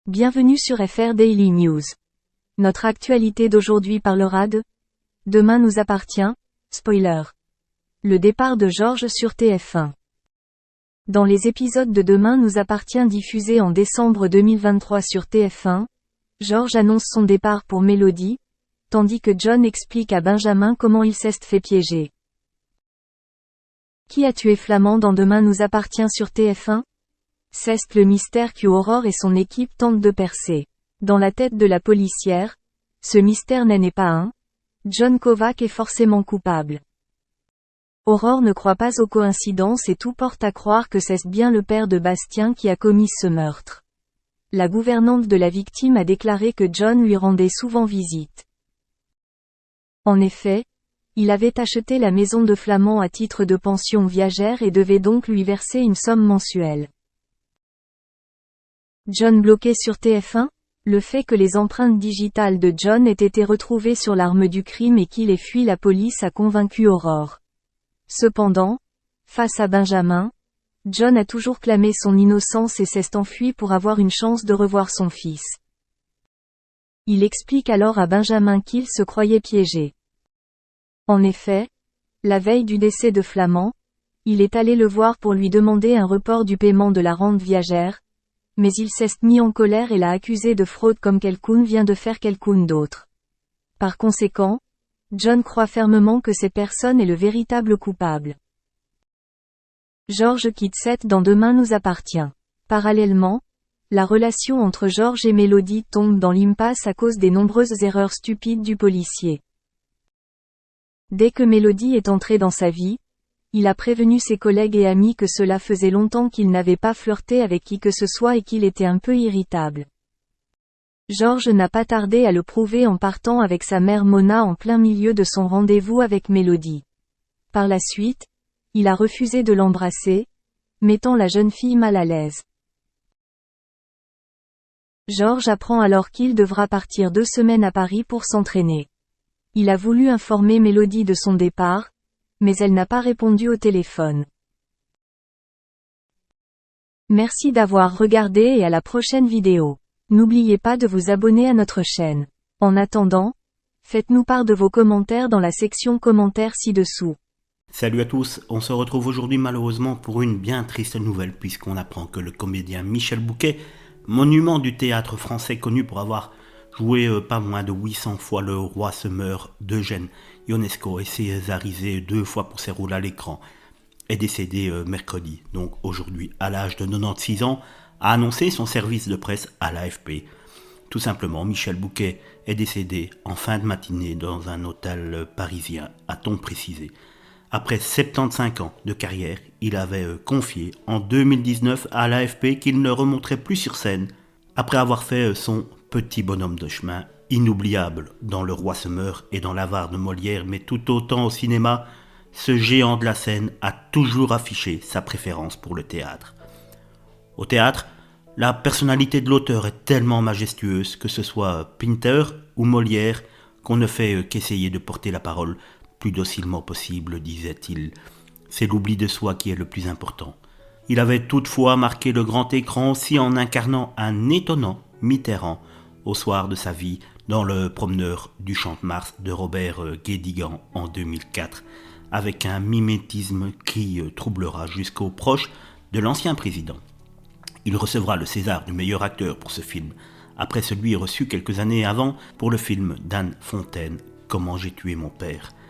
Bienvenue sur FR Daily News. Notre actualité d'aujourd'hui parlera de Demain nous appartient, spoiler. Le départ de Georges sur TF1. Dans les épisodes de Demain nous appartient diffusés en décembre 2023 sur TF1, Georges annonce son départ pour Mélodie, tandis que John explique à Benjamin comment il s'est fait piéger. Qui a tué Flamand dans Demain nous appartient sur TF1? C'est le mystère qu'Aurore et son équipe tentent de percer. Dans la tête de la policière, ce mystère n'est pas un. John Kovac est forcément coupable. Aurore ne croit pas aux coïncidences et tout porte à croire que c'est bien le père de Bastien qui a commis ce meurtre. La gouvernante de la victime a déclaré que John lui rendait souvent visite. En effet, il avait acheté la maison de Flamand à titre de pension viagère et devait donc lui verser une somme mensuelle. John bloqué sur TF1? Le fait que les empreintes digitales de John aient été retrouvées sur l'arme du crime et qu'il ait fui la police a convaincu Aurore. Cependant, face à Benjamin, John a toujours clamé son innocence et s'est enfui pour avoir une chance de revoir son fils. Il explique alors à Benjamin qu'il se croyait piégé. En effet, la veille du décès de Flamand, il est allé le voir pour lui demander un report du paiement de la rente viagère, mais il s'est mis en colère et l'a accusé de fraude comme quelqu'un vient de faire quelqu'un d'autre. Par conséquent, John croit fermement que cette personne est le véritable coupable. Georges quitte Seth dans Demain nous appartient. Parallèlement, la relation entre Georges et Mélodie tombe dans l'impasse à cause des nombreuses erreurs stupides du policier. Dès que Mélodie est entrée dans sa vie, il a prévenu ses collègues et amis que cela faisait longtemps qu'il n'avait pas flirté avec qui que ce soit et qu'il était un peu irritable. Georges n'a pas tardé à le prouver en partant avec sa mère Mona en plein milieu de son rendez-vous avec Mélodie. Par la suite, il a refusé de l'embrasser, mettant la jeune fille mal à l'aise. Georges apprend alors qu'il devra partir 2 semaines à Paris pour s'entraîner. Il a voulu informer Mélodie de son départ, mais elle n'a pas répondu au téléphone. Merci d'avoir regardé et à la prochaine vidéo. N'oubliez pas de vous abonner à notre chaîne. En attendant, faites-nous part de vos commentaires dans la section commentaires ci-dessous. Salut à tous, on se retrouve aujourd'hui malheureusement pour une bien triste nouvelle puisqu'on apprend que le comédien Michel Bouquet, monument du théâtre français connu pour avoir joué pas moins de 800 fois Le Roi se meurt d'Eugène Ionesco et césarisé 2 fois pour ses rôles à l'écran, est décédé mercredi, donc aujourd'hui à l'âge de 96 ans, a annoncé son service de presse à l'AFP. Tout simplement, Michel Bouquet est décédé en fin de matinée dans un hôtel parisien, a-t-on précisé. Après 75 ans de carrière, il avait confié en 2019 à l'AFP qu'il ne remonterait plus sur scène après avoir fait son petit bonhomme de chemin inoubliable dans Le Roi se meurt et dans l'Avare de Molière, mais tout autant au cinéma, ce géant de la scène a toujours affiché sa préférence pour le théâtre. Au théâtre, la personnalité de l'auteur est tellement majestueuse, que ce soit Pinter ou Molière, qu'on ne fait qu'essayer de porter la parole plus docilement possible, disait-il. C'est l'oubli de soi qui est le plus important. Il avait toutefois marqué le grand écran aussi en incarnant un étonnant Mitterrand au soir de sa vie dans Le Promeneur du Champ-de-Mars de Robert Guédiguian en 2004, avec un mimétisme qui troublera jusqu'aux proches de l'ancien président. Il recevra le César du meilleur acteur pour ce film, après celui reçu quelques années avant pour le film d'Anne Fontaine, Comment j'ai tué mon père.